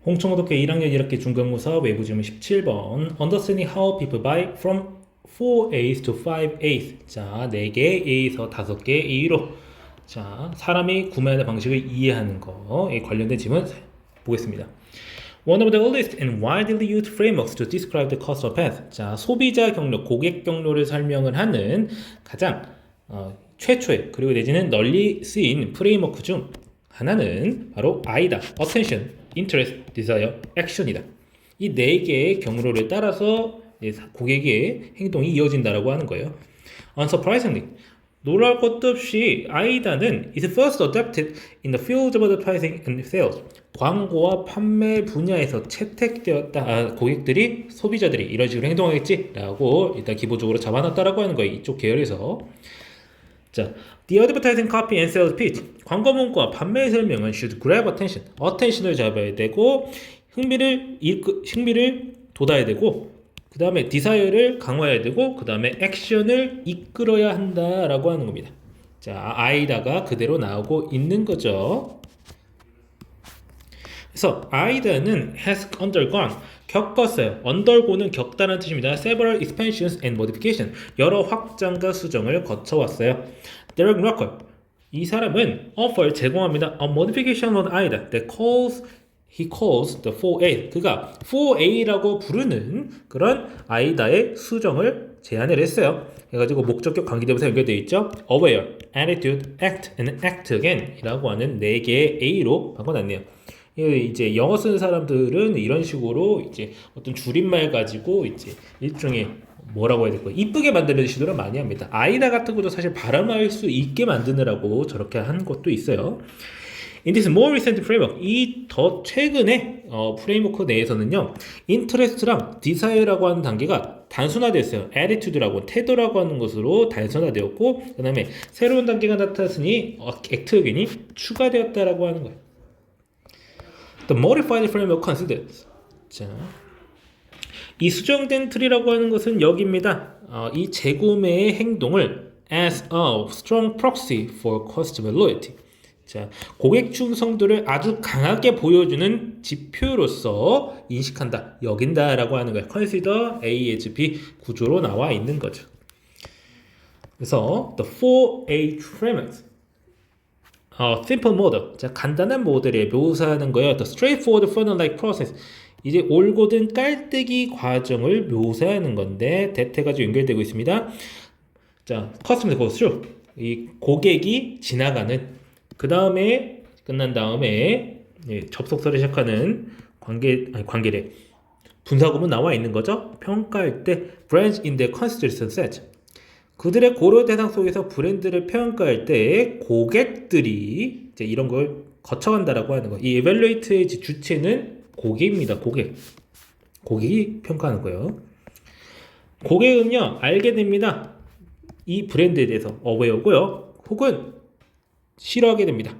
홍청고등학교 1학년 1학기 중간고사 외부 질문 17번 Understanding how people buy from 4A's to 5A's. 자, 4개 A에서 5개 A로. 자, 사람이 구매하는 방식을 이해하는 거에 관련된 질문 보겠습니다. One of the earliest and widely used frameworks to describe the customer path. 자, 소비자 경로, 고객 경로를 설명을 하는 가장 최초의 그리고 내지는 널리 쓰인 프레임워크 중 하나는 바로 I다. Attention, Interest, Desire, Action이다. 이 네 개의 경로를 따라서 고객의 행동이 이어진다라고 하는 거예요. Unsurprisingly, 놀랄 것도 없이 아이다는 is first adopted in the field of advertising and sales. 광고와 판매 분야에서 채택되었다. 고객들이, 소비자들이 이런 식으로 행동하겠지라고 일단 기본적으로 잡아놨다라고 하는 거예요. 이쪽 계열에서. 자, the advertising copy and sales pitch. 광고 문구와 판매 설명은 should grab attention. attention을 잡아야 되고 흥미를 돋아야 되고 그 다음에 desire를 강화해야 되고 그 다음에 action을 이끌어야 한다라고 하는 겁니다. 자, 아이다가 그대로 나오고 있는 거죠. 그래서 아이다는 has undergone 겪었어요. undergo는 겪다는 뜻입니다. several expansions and modification 여러 확장과 수정을 거쳐왔어요. Derek Rucker 이 사람은 offer 제공합니다. A modification of 아이다 that he calls the 4A 그가 4A라고 부르는 그런 아이다의 수정을 제안을 했어요. 해가지고 목적격 관계대명사 연결되어 있죠. aware, attitude, act, and act again 이라고 하는 4개의 A로 바꿔놨네요. 이제 영어 쓰는 사람들은 이런 식으로 이제 어떤 줄임말 가지고 이제 일종의 뭐라고 해야 될까요? 이쁘게 만드는 시도를 많이 합니다. 아이다 같은 것도 사실 발음할 수 있게 만드느라고 저렇게 한 것도 있어요. In this more recent framework, 이 더 최근의 프레임워크 내에서는요, interest랑 desire라고 하는 단계가 단순화됐어요. attitude라고, 태도라고 하는 것으로 단순화되었고, 그 다음에 새로운 단계가 나타났으니 act again이 추가되었다라고 하는 거예요. The modified framework considers. 자, 이 수정된 틀이라고 하는 것은 여기입니다. 이 재구매의 행동을 as a strong proxy for customer loyalty. 자, 고객 충성도를 아주 강하게 보여주는 지표로서 인식한다, 여긴다라고 하는 거예요. Consider A as B 구조로 나와 있는 거죠. 그래서 the 4A frameworks. simple model. 자, 간단한 모델에 묘사하는 거예요. The straightforward funnel-like process. 이제 올고든 깔때기 과정을 묘사하는 건데 대퇴가지고 연결되고 있습니다. 자, customer goes through. 이 고객이 지나가는 그 다음에 끝난 다음에 접속사를 시작하는 관계래 분사구문 나와 있는 거죠. 평가할 때 brands in the consideration set. 그들의 고려 대상 속에서 브랜드를 평가할 때 고객들이 이제 이런 걸 거쳐간다라고 하는 거. 이 evaluate의 주체는 고객입니다. 고객이 평가하는 거예요. 고객은요 알게 됩니다. 이 브랜드에 대해서 aware고요. 혹은 싫어하게 됩니다.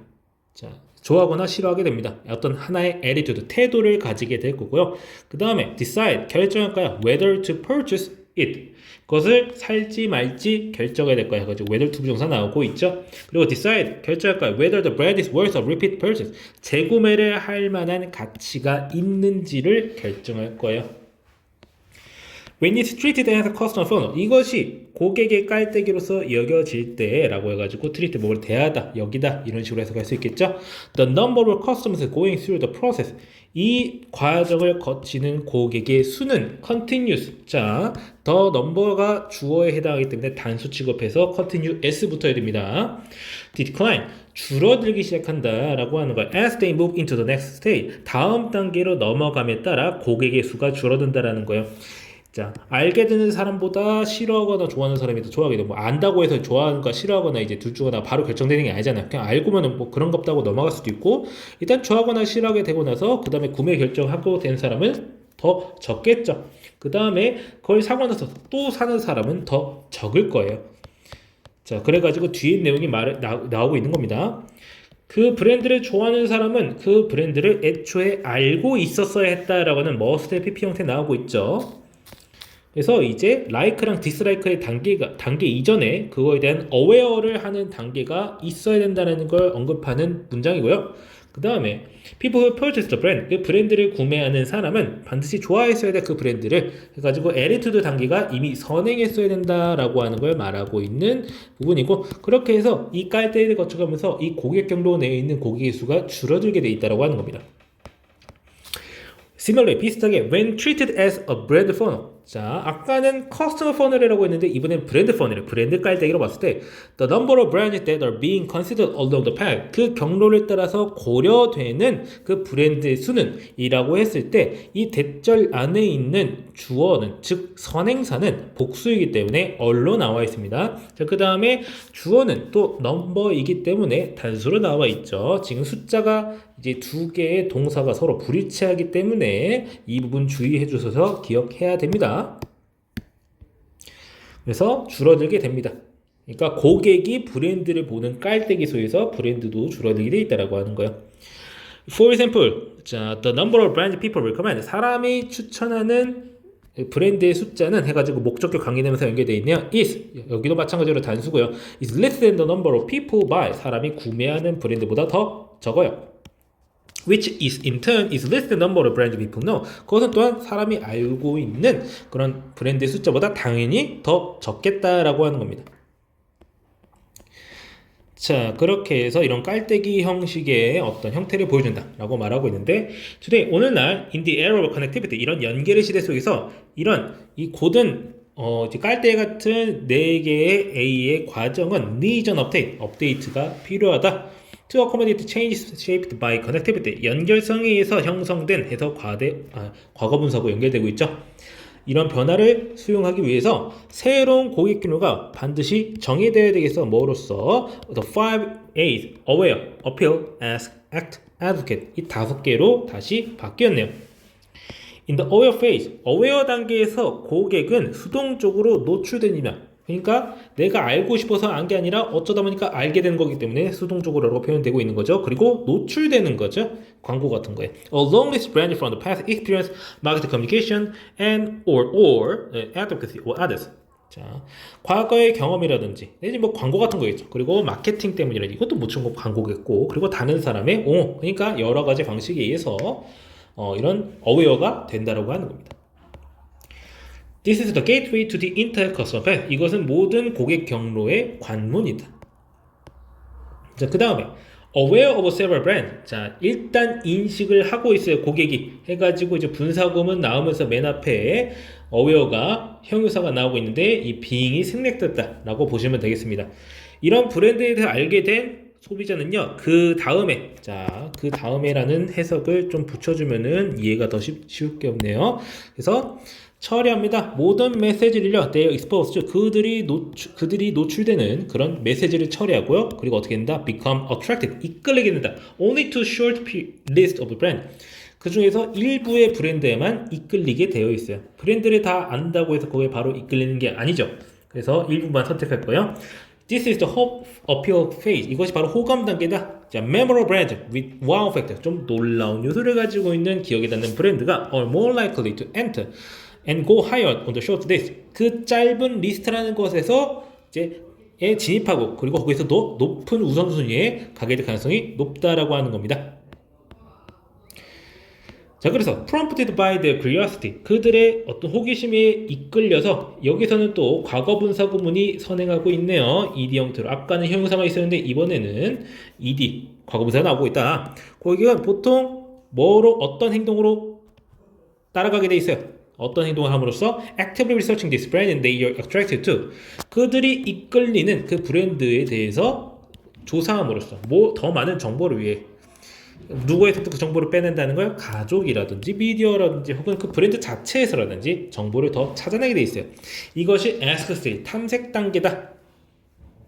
자, 좋아하거나 싫어하게 됩니다. 어떤 하나의 attitude, 태도를 가지게 될 거고요. 그 다음에 decide, 결정할까요? whether to purchase it. 그것을 살지 말지 결정해야 될 거예요. 그래서 whether to 부정사 나오고 있죠. 그리고 decide, 결정할까요? whether the brand is worth a repeat purchase. 재구매를 할 만한 가치가 있는지를 결정할 거예요. When it's treated as a customer funnel, 이것이 고객의 깔때기로서 여겨질 때라고 해가지고 treat 뭐를 대하다, 여기다 이런 식으로 해석할 수 있겠죠. The number of customers going through the process, 이 과정을 거치는 고객의 수는 continuous. 자, the number가 주어에 해당하기 때문에 단수 취급해서 continuous 붙어야 됩니다. decline, 줄어들기 시작한다라고 하는 거예요. As they move into the next stage, 다음 단계로 넘어감에 따라 고객의 수가 줄어든다라는 거예요. 자, 알게 되는 사람보다 싫어하거나 좋아하는 사람이 더 좋아하게 되고, 뭐 안다고 해서 좋아하거나 싫어하거나 이제 둘 중 하나 바로 결정되는 게 아니잖아요. 그냥 알고면 뭐 그런 거 없다고 넘어갈 수도 있고, 일단 좋아하거나 싫어하게 되고 나서 그 다음에 구매 결정하고 된 사람은 더 적겠죠. 그 다음에 그걸 사고 나서 또 사는 사람은 더 적을 거예요. 자, 그래가지고 뒤에 내용이 나오고 있는 겁니다. 그 브랜드를 좋아하는 사람은 그 브랜드를 애초에 알고 있었어야 했다라고 하는 must의 PP 형태 나오고 있죠. 그래서 이제 like랑 dislike의 단계 이전에 그거에 대한 aware를 하는 단계가 있어야 된다는 걸 언급하는 문장이고요. 그 다음에 people who purchase the brand, 그 브랜드를 구매하는 사람은 반드시 좋아했어야 돼, 그 브랜드를. 해가지고 attitude 단계가 이미 선행했어야 된다라고 하는 걸 말하고 있는 부분이고, 그렇게 해서 이 깔때기를 거쳐가면서 이 고객 경로 내에 있는 고객의 수가 줄어들게 돼 있다라고 하는 겁니다. Similarly, 비슷하게 when treated as a brand funnel. 자, 아까는 customer funnel이라고 했는데 이번엔 브랜드 funnel, 브랜드 깔때기로 봤을 때 the number of brands that are being considered along the path, 그 경로를 따라서 고려되는 그 브랜드의 수는 이라고 했을 때 이 대절 안에 있는 주어는, 즉 선행사는 복수이기 때문에 얼로 나와 있습니다. 자, 그 다음에 주어는 또 number이기 때문에 단수로 나와 있죠. 지금 숫자가 이제 두 개의 동사가 서로 불일치하기 때문에 이 부분 주의해 주셔서 기억해야 됩니다. 그래서 줄어들게 됩니다. 그러니까 고객이 브랜드를 보는 깔때기 수에서 브랜드도 줄어들게 돼 있다라고 하는 거예요. For example, 자, the number of brand people recommend. 사람이 추천하는 브랜드의 숫자는 해가지고 목적격 관계되면서 연결되어 있네요. is, 여기도 마찬가지로 단수고요. is less than the number of people buy. 사람이 구매하는 브랜드보다 더 적어요. which is in turn is less than the number of brand people know. 그것은 또한 사람이 알고 있는 그런 브랜드의 숫자보다 당연히 더 적겠다라고 하는 겁니다. 자, 그렇게 해서 이런 깔때기 형식의 어떤 형태를 보여준다라고 말하고 있는데, today, 오늘날 in the era of connectivity, 이런 연결의 시대 속에서 이런 이 고든 깔때기 같은 4개의 A의 과정은 needs an update, 업데이트가 필요하다. To accommodate changes shaped by connectivity, 연결성에 의해서 형성된 해서 과거 분사고 연결되고 있죠. 이런 변화를 수용하기 위해서 새로운 고객 경로가 반드시 정의되어야 되겠어. 뭐로써? The 5A's, aware, appeal, ask, act, advocate, 이 5개로 다시 바뀌었네요. In the aware phase, aware 단계에서 고객은 수동적으로 노출됩니다. 그러니까 내가 알고 싶어서 안 게 아니라 어쩌다 보니까 알게 되는 거기 때문에 수동적으로라고 표현되고 있는 거죠. 그리고 노출되는 거죠. 광고 같은 거에. A long list branded from the past experience, market communication, and or advocacy or others. 자, 과거의 경험이라든지, 내지 뭐 광고 같은 거겠죠. 그리고 마케팅 때문이라든지, 이것도 못 친 거 광고겠고, 그리고 다른 사람의 그러니까 여러 가지 방식에 의해서 이런 aware가 된다라고 하는 겁니다. This is the gateway to the entire customer path. 이것은 모든 고객 경로의 관문이다. 자, 그 다음에 aware of several brands. 자, 일단 인식을 하고 있어요. 고객이 해가지고 이제 분사구문 나오면서 맨 앞에 aware가 형용사가 나오고 있는데 이 being이 생략됐다라고 보시면 되겠습니다. 이런 브랜드에 대해 알게 된 소비자는요, 그 다음에라는 해석을 좀 붙여주면은 이해가 더 쉬울 게 없네요. 그래서 처리합니다. 모든 메시지를요, they are exposed, 그들이 노출되는 그런 메시지를 처리하고요. 그리고 어떻게 된다? become attracted, 이끌리게 된다. only to short list of brand. 그 중에서 일부의 브랜드에만 이끌리게 되어 있어요. 브랜드를 다 안다고 해서 거기에 바로 이끌리는 게 아니죠. 그래서 일부만 선택할 거예요. This is the hope appeal phase. 이것이 바로 호감 단계다. 자, memorable brand with wow factor. 좀 놀라운 요소를 가지고 있는 기억에 남는 브랜드가 are more likely to enter and go higher on the short list. 그 짧은 리스트라는 것에서 이제 진입하고 그리고 거기서 더 높은 우선순위에 가게 될 가능성이 높다라고 하는 겁니다. 자, 그래서 prompted by their curiosity, 그들의 어떤 호기심에 이끌려서 여기서는 또 과거 분사 구문이 선행하고 있네요. ed 형태로. 아까는 형용사가 있었는데 이번에는 ed 과거 분사가 나오고 있다. 고객은 보통 어떤 행동으로 따라가게 돼 있어요. 어떤 행동을 함으로써 actively researching this brand and they are attracted to, 그들이 이끌리는 그 브랜드에 대해서 조사함으로써 더 많은 정보를 위해 누구에서부터 그 정보를 빼낸다는 걸 가족이라든지 미디어라든지 혹은 그 브랜드 자체에서라든지 정보를 더 찾아내게 돼 있어요. 이것이 ask stage, 탐색 단계다.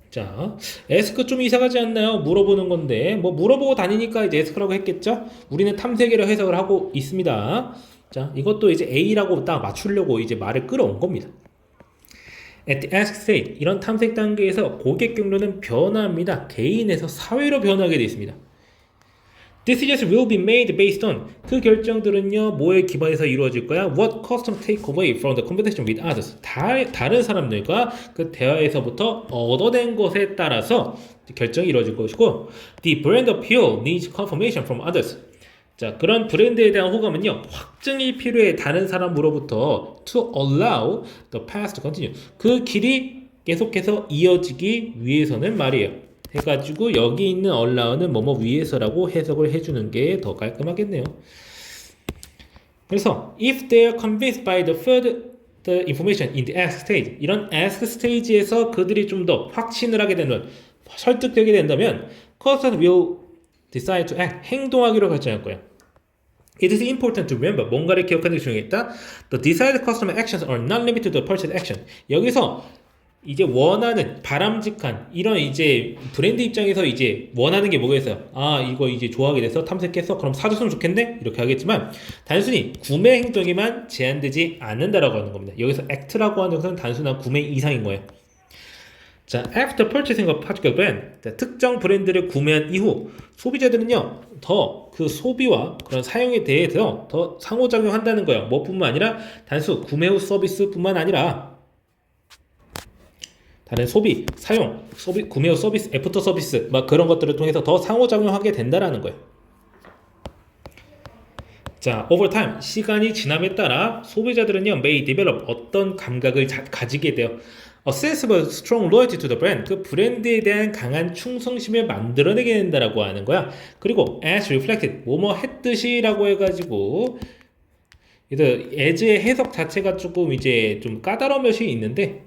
자, ask 좀 이상하지 않나요? 물어보는 건데 뭐 물어보고 다니니까 이제 ask라고 했겠죠? 우리는 탐색이라고 해석을 하고 있습니다. 자, 이것도 이제 A라고 딱 맞추려고 이제 말을 끌어온 겁니다. At the ask stage, 이런 탐색 단계에서 고객 경로는 변화합니다. 개인에서 사회로 변하게 되어 있습니다. Decisions will be made based on, 그 결정들은요 뭐에 기반해서 이루어질 거야? What custom take away from the conversation with others, 다른 사람들과 그 대화에서부터 얻어낸 것에 따라서 결정이 이루어질 것이고 the brand appeal needs confirmation from others. 자, 그런 브랜드에 대한 호감은요, 확증이 필요해 다른 사람으로부터 to allow the path to continue. 그 길이 계속해서 이어지기 위해서는 말이에요. 해가지고 여기 있는 allow는 뭐뭐 위해서라고 해석을 해주는 게 더 깔끔하겠네요. 그래서 if they are convinced by the further the information in the ask stage, 이런 ask stage에서 그들이 좀 더 확신을 하게 되면, 설득되게 된다면 customers will decide to act, 행동하기로 결정할 거예요. It is important to remember, 뭔가를 기억하는 게 중요하겠다. The desired customer actions are not limited to the purchase action. 여기서 이제 원하는 바람직한 이런 이제 브랜드 입장에서 이제 원하는 게 뭐겠어요? 아, 이거 이제 좋아하게 돼서 탐색했어? 그럼 사줬으면 좋겠네? 이렇게 하겠지만 단순히 구매 행동에만 제한되지 않는다라고 하는 겁니다. 여기서 act라고 하는 것은 단순한 구매 이상인 거예요. 자, after purchasing a particular brand, 자, 특정 브랜드를 구매한 이후 소비자들은요, 더 그 소비와 그런 사용에 대해서 더 상호작용한다는 거예요. 뭐뿐만 아니라 단순 구매 후 서비스뿐만 아니라 다른 소비, 사용, 구매 후 서비스, 애프터 서비스 막 그런 것들을 통해서 더 상호작용하게 된다라는 거예요. 자, over time, 시간이 지남에 따라 소비자들은요, may develop 어떤 감각을 가지게 돼요. A sense of strong loyalty to the brand. 그 브랜드에 대한 강한 충성심을 만들어내게 된다라고 하는 거야. 그리고 as reflected, 뭐뭐 했듯이라고 해가지고 그래서 as의 해석 자체가 조금 이제 좀 까다로운 것이 있는데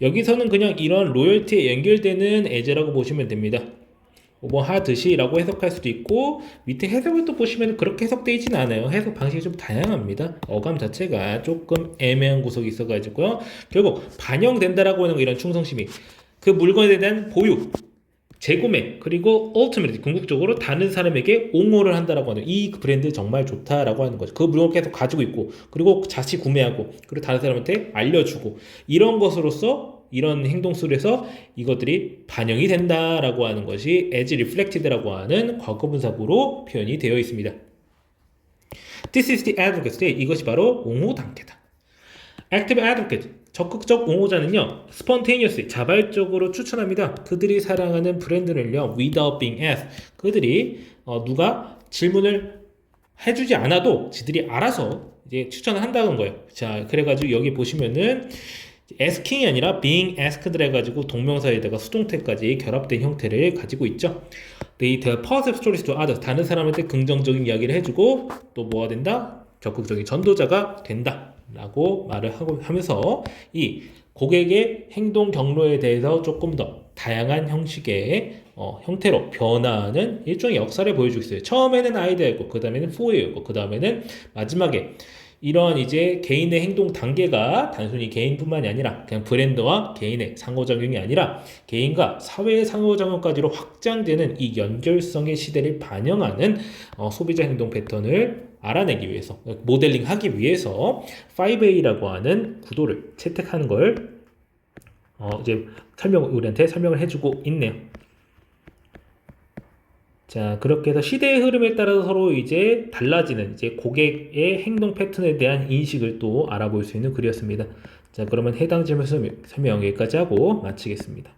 여기서는 그냥 이런 로열티에 연결되는 as라고 보시면 됩니다. 뭐 하듯이라고 해석할 수도 있고 밑에 해석을 또 보시면 그렇게 해석되어 있지는 않아요. 해석 방식이 좀 다양합니다. 어감 자체가 조금 애매한 구석이 있어가지고요. 결국 반영된다라고 하는 거 이런 충성심이 그 물건에 대한 보유, 재구매 그리고 ultimately 궁극적으로 다른 사람에게 옹호를 한다라고 하는 이 브랜드 정말 좋다라고 하는 거죠. 그 물건을 계속 가지고 있고 그리고 자칫 구매하고 그리고 다른 사람한테 알려주고 이런 것으로서 이런 행동 속에서 이것들이 반영이 된다라고 하는 것이 as reflected라고 하는 과거분사구로 표현이 되어 있습니다. This is the advocate state. 이것이 바로 옹호 단계다. Active advocate. 적극적 옹호자는요, spontaneously, 자발적으로 추천합니다. 그들이 사랑하는 브랜드를요, without being asked. 그들이 누가 질문을 해주지 않아도 지들이 알아서 이제 추천을 한다는 거예요. 자, 그래가지고 여기 보시면은 asking이 아니라 being asked를 해가지고 동명사에다가 수동태까지 결합된 형태를 가지고 있죠. They tell positive stories to others. 다른 사람한테 긍정적인 이야기를 해주고 또 뭐가 된다? 적극적인 전도자가 된다 라고 말을 하면서 이 고객의 행동 경로에 대해서 조금 더 다양한 형식의 형태로 변화하는 일종의 역사를 보여주고 있어요. 처음에는 아이디어였고 그 다음에는 포였고 그 다음에는 마지막에 이런 이제 개인의 행동 단계가 단순히 개인뿐만이 아니라 그냥 브랜드와 개인의 상호작용이 아니라 개인과 사회의 상호작용까지로 확장되는 이 연결성의 시대를 반영하는 소비자 행동 패턴을 알아내기 위해서 모델링하기 위해서 5A라고 하는 구도를 채택하는 걸 이제 우리한테 설명을 해주고 있네요. 자, 그렇게 해서 시대의 흐름에 따라서 서로 이제 달라지는 이제 고객의 행동 패턴에 대한 인식을 또 알아볼 수 있는 글이었습니다. 자, 그러면 해당 질문 설명 여기까지 하고 마치겠습니다.